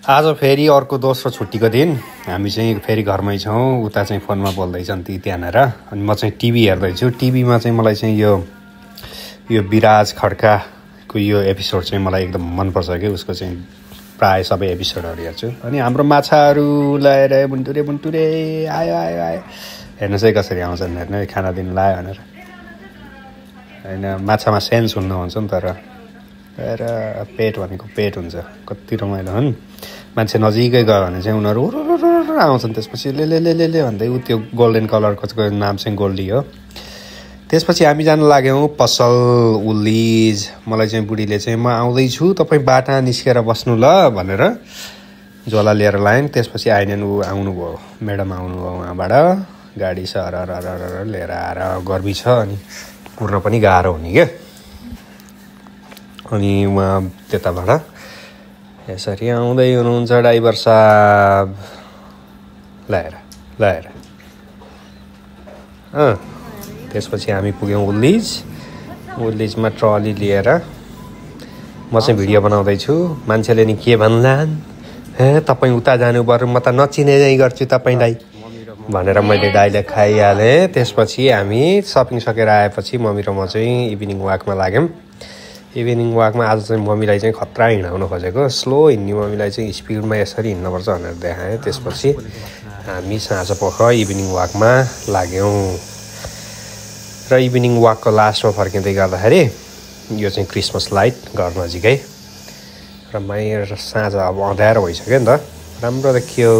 आज फेरि अर्को दोस्रो छुट्टीको दिन हामी चाहिँ फेरि घरमै छौँ। उता चाहिँ फोनमा बोल्दैछन् ती त्यहाँनिर, अनि म चाहिँ टिभी हेर्दैछु। टिभीमा चाहिँ मलाई चाहिँ यो विराज खड्काको यो एपिसोड चाहिँ मलाई एकदम मनपर्छ कि। उसको चाहिँ प्राय सबै एपिसोडहरू हेर्छु। अनि हाम्रो माछाहरू ल्याएर बुन्टुरे आयो आयो आयो हेर्नु चाहिँ कसरी आउँछन् हेर्नु, खाना दिनु लायो भनेर होइन। माछामा सेन्स हुनुहुन्छ नि तर पेट भनेको पेट हुन्छ। कति रमाइलो हुन्। मान्छे नजिकै गयो भने चाहिँ उनीहरू आउँछन्। त्यसपछि ले भन्दै ऊ त्यो गोल्डन कलरको नाम चाहिँ गोल्डी हो। त्यसपछि हामी जान लाग्यौँ पसल उल्लिज। मलाई चाहिँ बुढीले चाहिँ म आउँदैछु तपाईँ बाटा निस्केर बस्नु ल भनेर झोला लिएर लायौँ। त्यसपछि आएनन्, ऊ आउनुभयो, म्याडम आउनुभयो उहाँबाट गाडी सर लिएर आएर। गर्मी छ अनि कुर्न पनि गाह्रो हुने क्या। अनि उहाँ त्यताबाट यसरी आउँदै हुनुहुन्छ ड्राइभर साहब ल्याएर त्यसपछि हामी पुग्यौँ उल्लिजमा ट्रली लिएर। म चाहिँ भिडियो बनाउँदैछु। मान्छेले नि के भन्लान्, हे तपाईँ उता जानु पर्यो, म त नचिने नै गर्छु तपाईँलाई भनेर मैले डाइलेक्ट खाइहालेँ। त्यसपछि हामी सपिङ सकेर आएपछि मम्मी र म चाहिँ इभिनिङ वाकमा लाग्यौँ। इभिनिङ वाकमा आज चाहिँ मम्मीलाई चाहिँ खतरा हिँडाउनु खोजेको। स्लो हिँड्ने मम्मीलाई चाहिँ स्पिडमा यसरी हिँड्नुपर्छ भनेर देखाएँ। त्यसपछि हामी साँझपख इभिनिङ वाकमा लाग्यौँ। र इभिनिङ वाकको लास्टमा फर्किँदै गर्दाखेरि यो चाहिँ क्रिसमस लाइट घर नजिकै। र साँझ अब अँध्यारो भइसक्यो नि त, राम्रो देखियो।